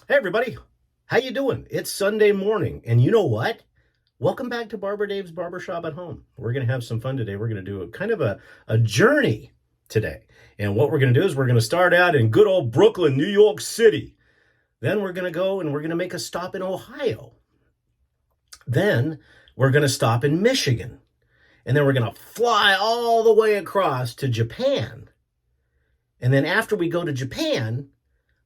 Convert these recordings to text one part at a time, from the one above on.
Hey everybody, how you doing? It's Sunday morning, and you know what? Welcome back to Barber Dave's Barbershop at Home. We're going to have some fun today. We're going to do a journey today. And what we're going to do is we're going to start out in good old Brooklyn, New York City. Then we're going to go and we're going to make a stop in Ohio. Then we're going to stop in Michigan. And then we're going to fly all the way across to Japan. And then after we go to Japan,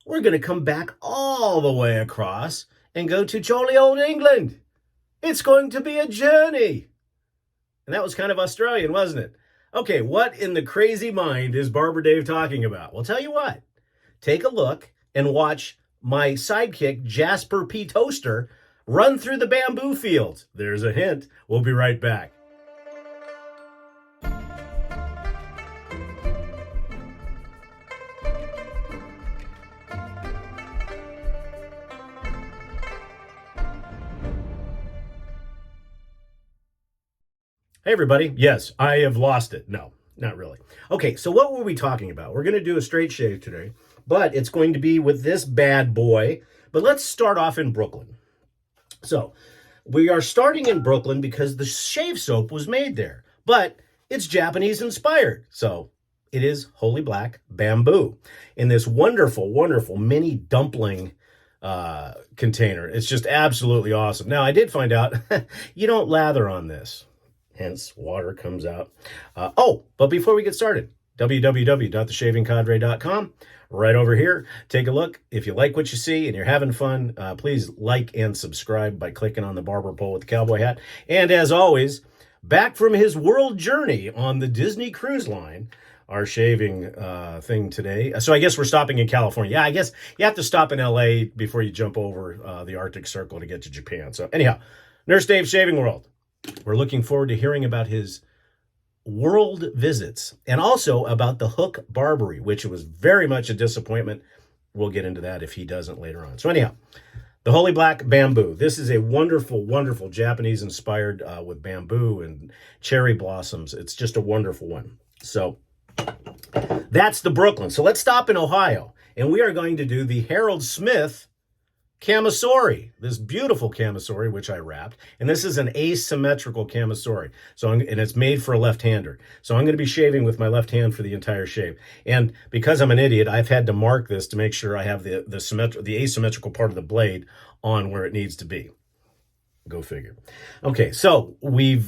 we're going to come back all the way across and go to jolly old England. It's going to be a journey. And that was kind of Australian, wasn't it? Okay, what in the crazy mind is Barber Dave talking about? Well, tell you what. Take a look and watch my sidekick, Jasper P. Toaster, run through the bamboo fields. There's a hint. We'll be right back. Hey, everybody. Yes, I have lost it. No, not really. Okay, so what were we talking about? We're going to do a straight shave today, but it's going to be with this bad boy. But let's start off in Brooklyn. So we are starting in Brooklyn because the shave soap was made there, but it's Japanese inspired. So it is Holy Black Bamboo in this wonderful, wonderful mini dumpling container. It's just absolutely awesome. Now, I did find out you don't lather on this. Hence, water comes out. But before we get started, www.theshavingcadre.com. Right over here. Take a look. If you like what you see and you're having fun, please like and subscribe by clicking on the barber pole with the cowboy hat. And as always, back from his world journey on the Disney Cruise Line, our shaving thing today. So I guess we're stopping in California. Yeah, I guess you have to stop in LA before you jump over the Arctic Circle to get to Japan. So anyhow, Nurse Dave's Shaving World. We're looking forward to hearing about his world visits and also about the Hook Barbery, which was very much a disappointment. We'll get into that if he doesn't later on. So anyhow, the Holy Black Bamboo. This is a wonderful, wonderful Japanese inspired with bamboo and cherry blossoms. It's just a wonderful one. So that's the Brooklyn. So let's stop in Ohio, and we are going to do the Harold Smith Kamisori, this beautiful Kamisori, which I wrapped. And this is an asymmetrical Kamisori. And it's made for a left-hander. So I'm going to be shaving with my left hand for the entire shave. And because I'm an idiot, I've had to mark this to make sure I have the asymmetrical part of the blade on where it needs to be. Go figure. Okay, so we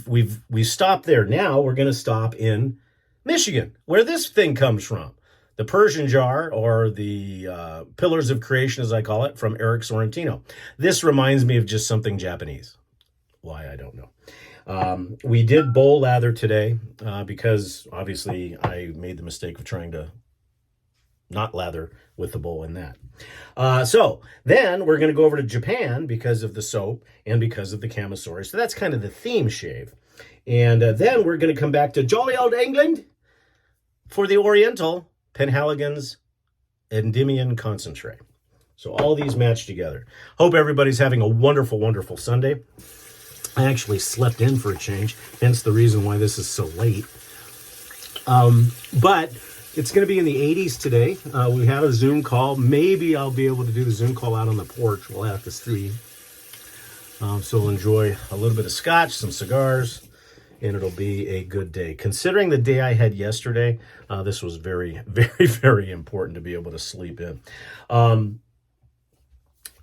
stopped there. Now we're going to stop in Michigan, where this thing comes from. The Persian jar, or the Pillars of Creation, as I call it, from Eric Sorrentino. This reminds me of just something Japanese. Why, I don't know. We did bowl lather today because, obviously, I made the mistake of trying to not lather with the bowl in that. So then we're going to go over to Japan because of the soap and because of the Kamisori. So that's kind of the theme shave. And then we're going to come back to jolly old England for the Oriental Penhaligon's Endymion Concentrate. So all these match together. Hope everybody's having a wonderful, wonderful Sunday. I actually slept in for a change, hence the reason why this is so late. But it's going to be in the 80s today. We have a Zoom call. Maybe I'll be able to do the Zoom call out on the porch. We'll have to see. So we'll enjoy a little bit of scotch, some cigars, and it'll be a good day. Considering the day I had yesterday, this was very, very, very important to be able to sleep in.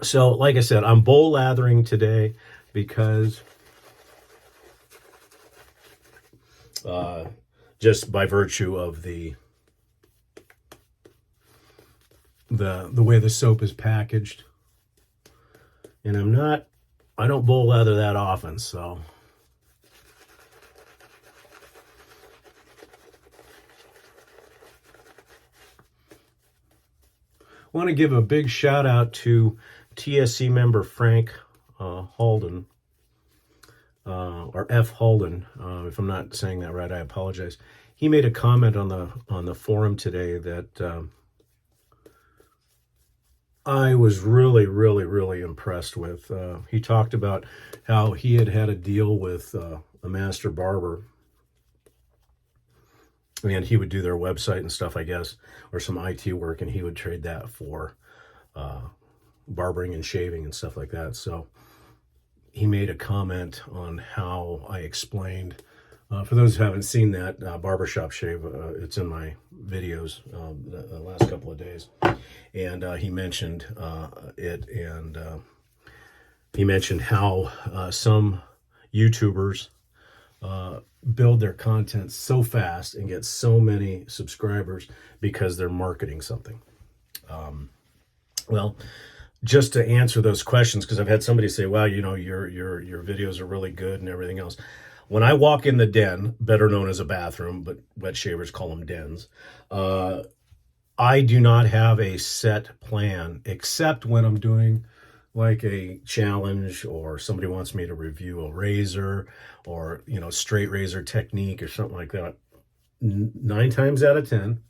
So, like I said, I'm bowl lathering today because just by virtue of the way the soap is packaged. And I don't bowl lather that often, so... I want to give a big shout out to TSC member Frank Halden, or F. Halden. If I'm not saying that right, I apologize. He made a comment on the forum today that I was really, really, really impressed with. He talked about how he had a deal with a master barber, and he would do their website and stuff, I guess, or some IT work, and he would trade that for barbering and shaving and stuff like that. So he made a comment on how I explained. For those who haven't seen that barbershop shave, it's in my videos the last couple of days. And he mentioned it, and he mentioned how some YouTubers build their content so fast and get so many subscribers because they're marketing something. Well, just to answer those questions, because I've had somebody say, "Wow, you know, your videos are really good and everything else." When I walk in the den, better known as a bathroom, but wet shavers call them dens, I do not have a set plan, except when I'm doing like a challenge, or somebody wants me to review a razor, or, you know, straight razor technique or something like that. 9 times out of 10,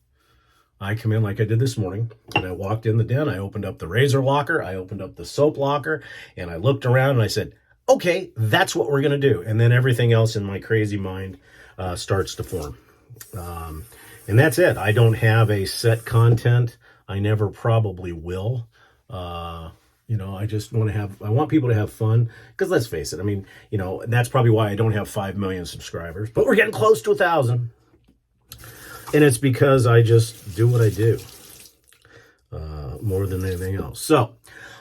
I come in like I did this morning, and I walked in the den, I opened up the razor locker, I opened up the soap locker, and I looked around and I said, okay, that's what we're going to do. And then everything else in my crazy mind starts to form. And that's it. I don't have a set content. I never probably will. You know, I just I want people to have fun, because let's face it, I mean, you know, that's probably why I don't have 5 million subscribers, but we're getting close to 1,000. And it's because I just do what I do more than anything else. So,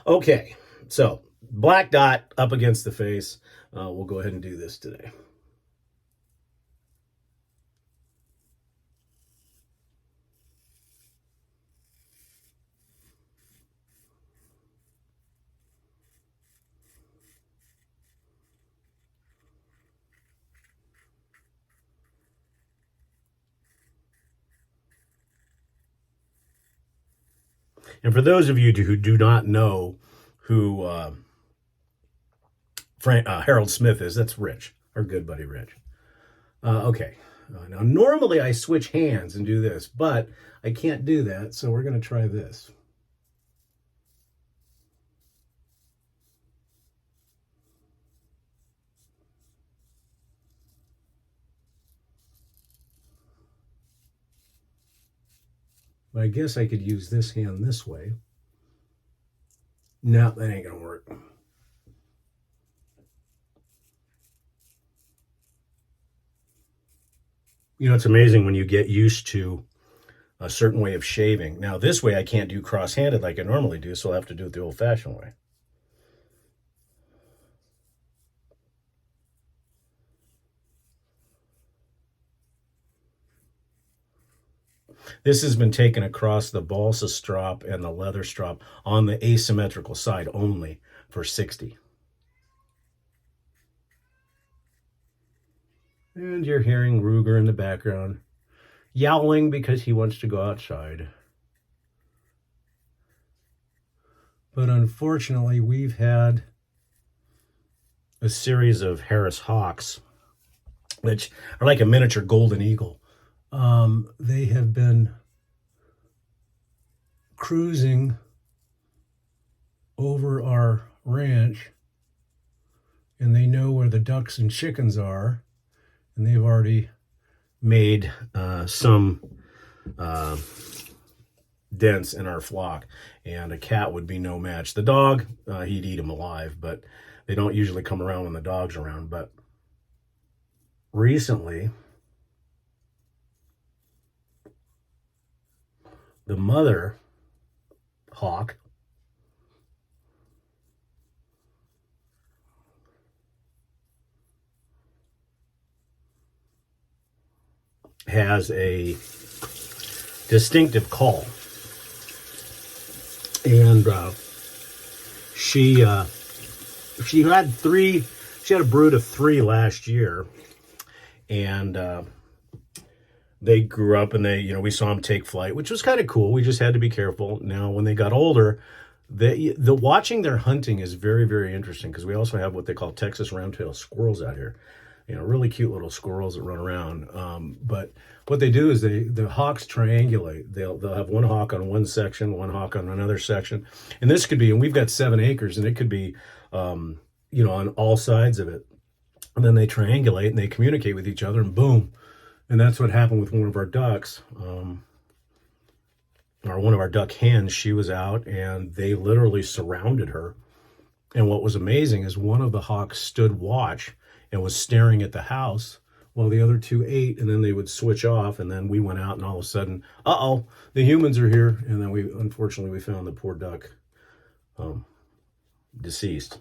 okay. So, black dot up against the face. We'll go ahead and do this today. And for those of you who do not know who Harold Smith is, that's Rich, our good buddy Rich. Okay. Now, normally I switch hands and do this, but I can't do that, so we're going to try this. But I guess I could use this hand this way. No, that ain't going to work. You know, it's amazing when you get used to a certain way of shaving. Now, this way I can't do cross-handed like I normally do, so I'll have to do it the old-fashioned way. This has been taken across the balsa strap and the leather strap on the asymmetrical side only for 60. And you're hearing Ruger in the background yowling because he wants to go outside. But unfortunately, we've had a series of Harris Hawks, which are like a miniature golden eagle. They have been cruising over our ranch, and they know where the ducks and chickens are, and they've already made some dents in our flock, and a cat would be no match. The dog, he'd eat him alive, but they don't usually come around when the dog's around. But recently, the mother hawk has a distinctive call, and she had a brood of 3 last year, and they grew up, and we saw them take flight, which was kind of cool. We just had to be careful. Now, when they got older, the watching their hunting is very, very interesting, because we also have what they call Texas roundtail squirrels out here. Really cute little squirrels that run around. But what they do is the hawks triangulate. They'll have one hawk on one section, one hawk on another section. And this could be, and we've got 7 acres, and it could be, on all sides of it. And then they triangulate and they communicate with each other, and boom. And that's what happened with one of our ducks. or one of our duck hens, she was out and they literally surrounded her. And what was amazing is one of the hawks stood watch and was staring at the house while the other two ate, and then they would switch off, and then we went out, and all of a sudden, uh-oh, the humans are here. And then unfortunately, we found the poor duck deceased.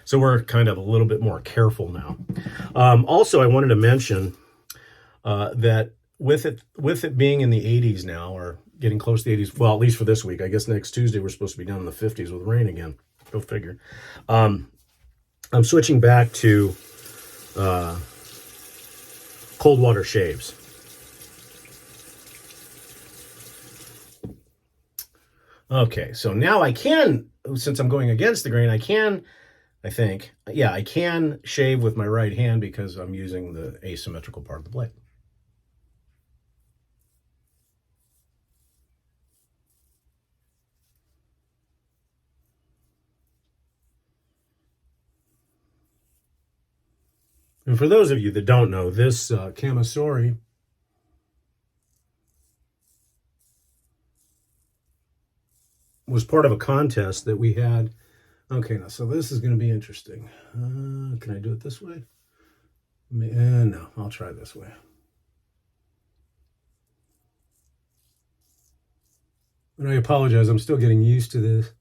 So we're kind of a little bit more careful now. Also, I wanted to mention that with it being in the 80s now, or getting close to the 80s, well, at least for this week, I guess next Tuesday we're supposed to be down in the 50s with rain again. Go figure. I'm switching back to cold water shaves. Okay, so now I can, since I'm going against the grain, I can shave with my right hand because I'm using the asymmetrical part of the blade. And for those of you that don't know, this Kamisori was part of a contest that we had. Okay, now, so this is going to be interesting. Can I do it this way? No, I'll try this way. And I apologize, I'm still getting used to this.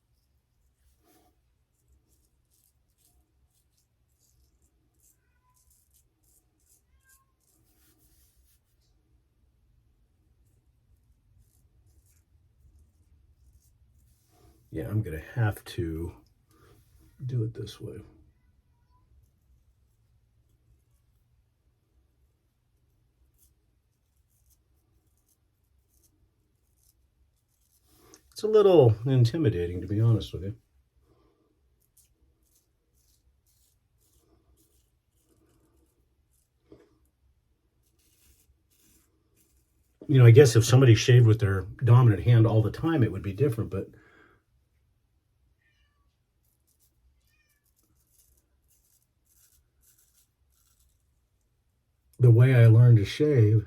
Yeah, I'm going to have to do it this way. It's a little intimidating, to be honest with you. You know, I guess if somebody shaved with their dominant hand all the time, it would be different, but the way I learned to shave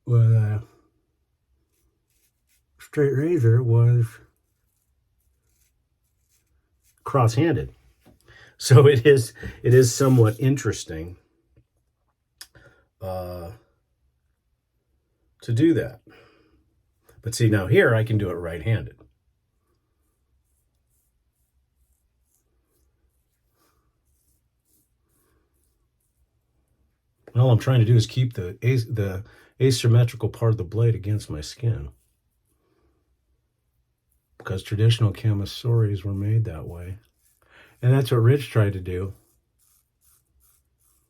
with a straight razor was cross-handed. So it is somewhat interesting to do that. But see, now here I can do it right-handed. And all I'm trying to do is keep the asymmetrical part of the blade against my skin, because traditional Kamisoris were made that way. And that's what Rich tried to do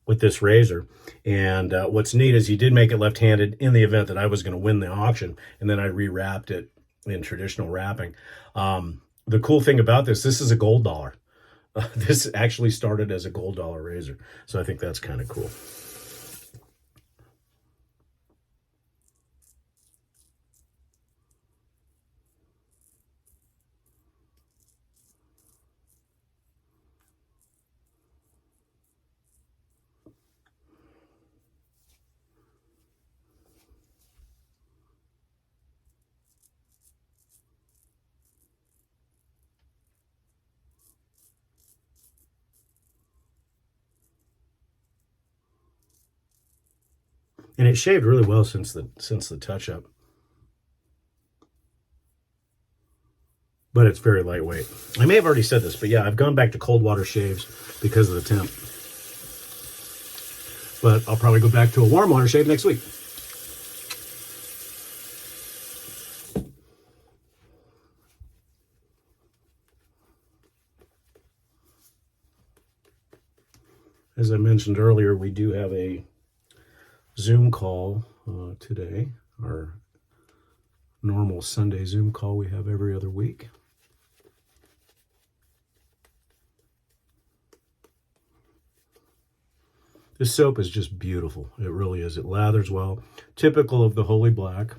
with this razor. And what's neat is he did make it left-handed in the event that I was going to win the auction, and then I rewrapped it in traditional wrapping. The cool thing about this is a gold dollar. This actually started as a gold dollar razor, so I think that's kind of cool. And it shaved really well since the touch-up. But it's very lightweight. I may have already said this, but yeah, I've gone back to cold water shaves because of the temp. But I'll probably go back to a warm water shave next week. As I mentioned earlier, we do have a Zoom call today, our normal Sunday Zoom call we have every other week. This soap is just beautiful. It really is. It lathers well. Typical of the Holy Black.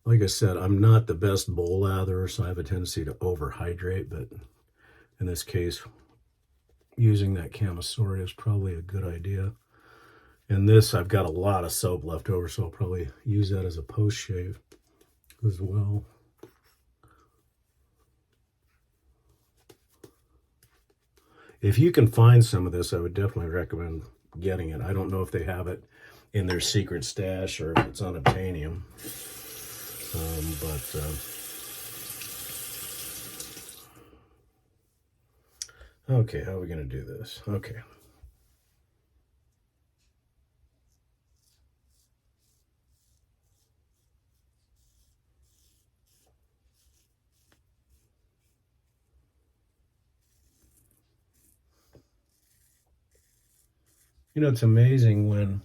Like I said, I'm not the best bowl latherer, so I have a tendency to overhydrate, but in this case, using that Kamisori is probably a good idea. And this, I've got a lot of soap left over, so I'll probably use that as a post shave as well. If you can find some of this, I would definitely recommend getting it. I don't know if they have it in their secret stash or if it's unobtainium. Okay, how are we going to do this? Okay. You know, it's amazing when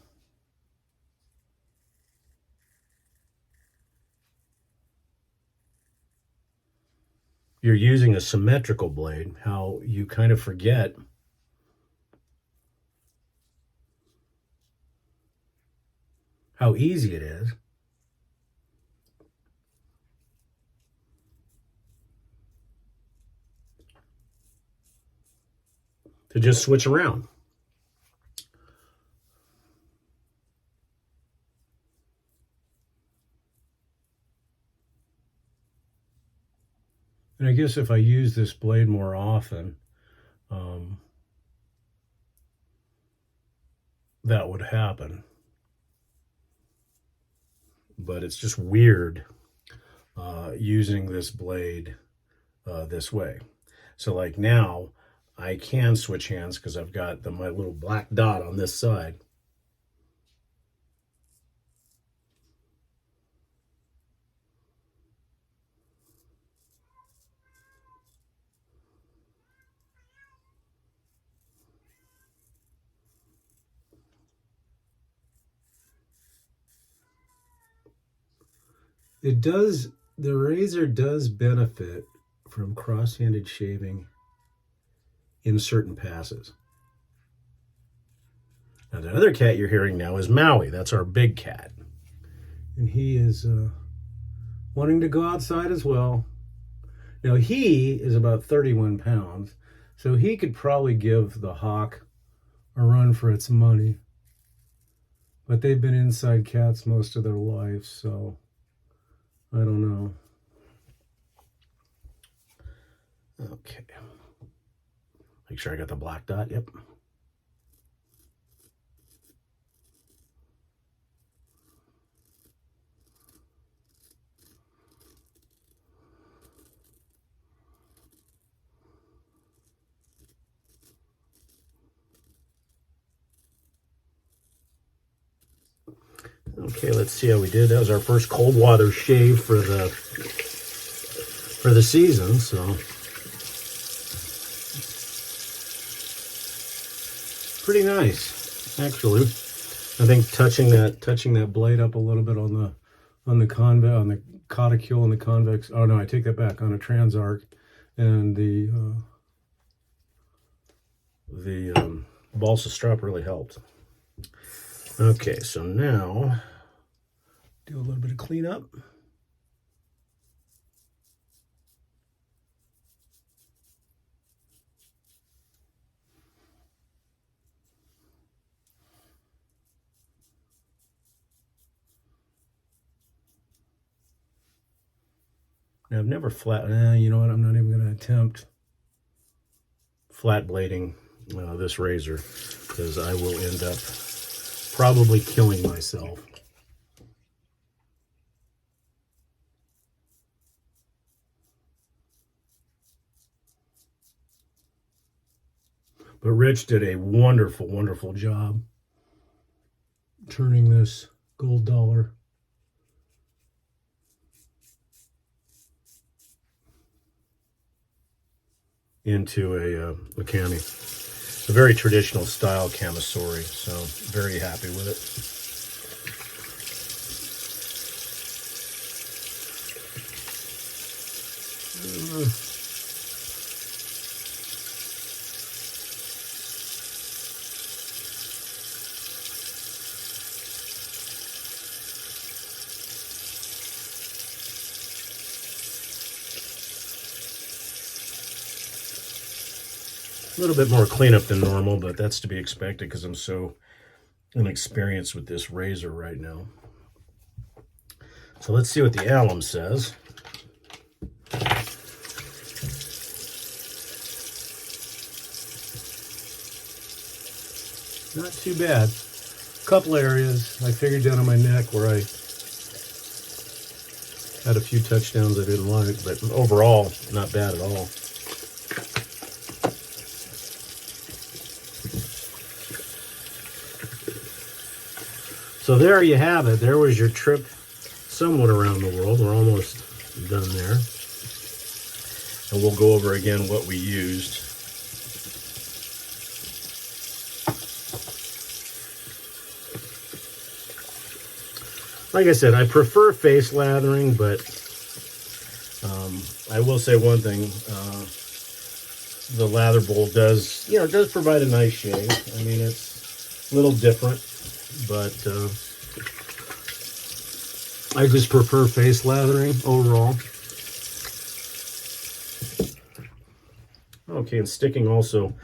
you're using a symmetrical blade, how you kind of forget how easy it is to just switch around. And I guess if I use this blade more often, that would happen. But it's just weird using this blade this way. So like now, I can switch hands because I've got my little black dot on this side. The razor does benefit from cross-handed shaving in certain passes. Now the other cat you're hearing now is Maui. That's our big cat. And he is wanting to go outside as well. Now he is about 31 pounds, so he could probably give the hawk a run for its money. But they've been inside cats most of their life, so I don't know. Okay. Make sure I got the black dot. Yep. Okay, let's see how we did. That was our first cold water shave for the season, so pretty nice, actually. I think touching that blade up a little bit on the cauticule and the convex. Oh no, I take that back. On a transarc and the balsa strap really helped. Okay, so now do a little bit of cleanup. Now I've never you know what, I'm not even going to attempt flat blading this razor because I will end up probably killing myself. But Rich did a wonderful, wonderful job turning this gold dollar into a cami. A very traditional style Kamisori, so very happy with it. A little bit more cleanup than normal, but that's to be expected because I'm so inexperienced with this razor right now. So let's see what the alum says. Not too bad. A couple areas I figured down on my neck where I had a few touchdowns I didn't like, but overall, not bad at all. So there you have it. There was your trip somewhat around the world. We're almost done there. And we'll go over again what we used. Like I said, I prefer face lathering, but I will say one thing. The lather bowl does provide a nice shave. I mean, it's a little different, but I just prefer face lathering overall. Okay, and sticking also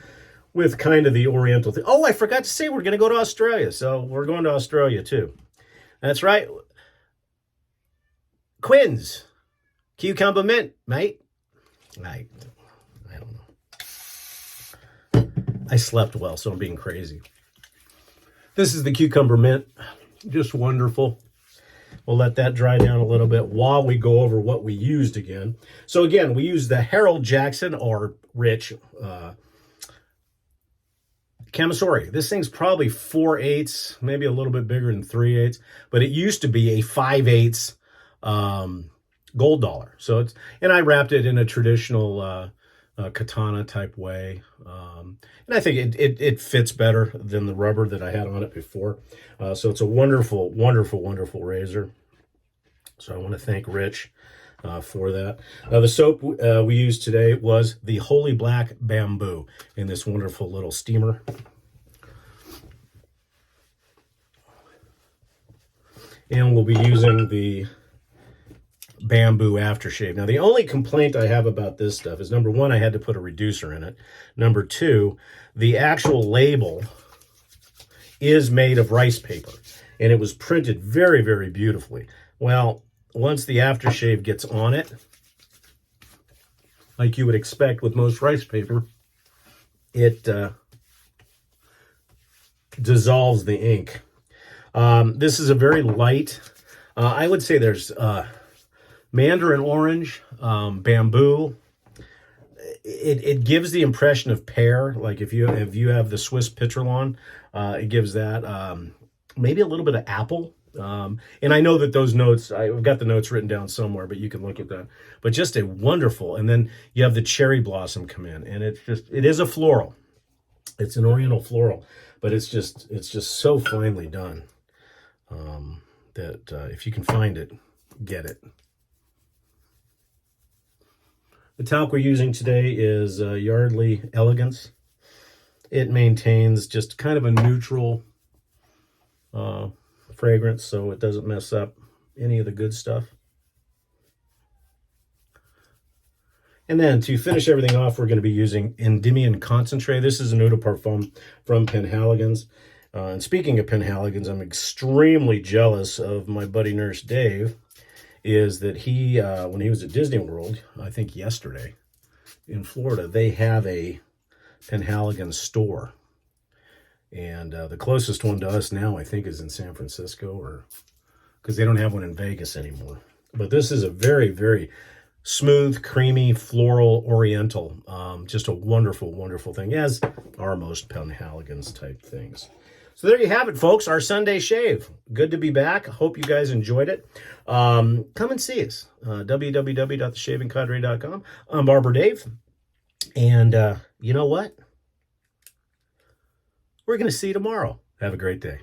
with kind of the oriental thing. Oh, I forgot to say we're going to go to Australia. So we're going to Australia too. That's right. Quins. Cucumber mint, mate. I don't know. I slept well, so I'm being crazy. This is the cucumber mint. Just wonderful. We'll let that dry down a little bit while we go over what we used again. So again, we used the Harold Jackson or Rich Kamisori. This thing's probably 4/8, maybe a little bit bigger than 3/8, but it used to be a 5/8 gold dollar. So it's, and I wrapped it in a traditional katana type way. And I think it fits better than the rubber that I had on it before. So it's a wonderful, wonderful, wonderful razor. So I want to thank Rich for that. The soap we used today was the Holy Black Bamboo in this wonderful little steamer. And we'll be using the bamboo aftershave. Now, the only complaint I have about this stuff is, number one, I had to put a reducer in it. Number two, the actual label is made of rice paper, and it was printed very, very beautifully. Well, once the aftershave gets on it, like you would expect with most rice paper, it dissolves the ink. This is a very light, I would say there's mandarin orange, bamboo. It gives the impression of pear, like if you have the Swiss Petrolon, it gives that. Maybe a little bit of apple. And I know that those notes, I've got the notes written down somewhere, but you can look at that. But just a wonderful, and then you have the cherry blossom come in, and it is a floral. It's an oriental floral, but it's just so finely done that if you can find it, get it. The talc we're using today is Yardley Elegance. It maintains just kind of a neutral fragrance, so it doesn't mess up any of the good stuff. And then to finish everything off, we're going to be using Endymion Concentrate. This is an eau de parfum from Penhaligon's. And speaking of Penhaligon's, I'm extremely jealous of my buddy Nurse Dave. Is that he, when he was at Disney World, I think yesterday, in Florida, they have a Penhaligon store. And the closest one to us now, I think, is in San Francisco, or because they don't have one in Vegas anymore. But this is a very, very smooth, creamy, floral, oriental. Just a wonderful, wonderful thing, as are most Penhaligons type things. So there you have it, folks, our Sunday shave. Good to be back. Hope you guys enjoyed it. Come and see us, www.theshavingcadre.com. I'm Barber Dave, and you know what? We're going to see you tomorrow. Have a great day.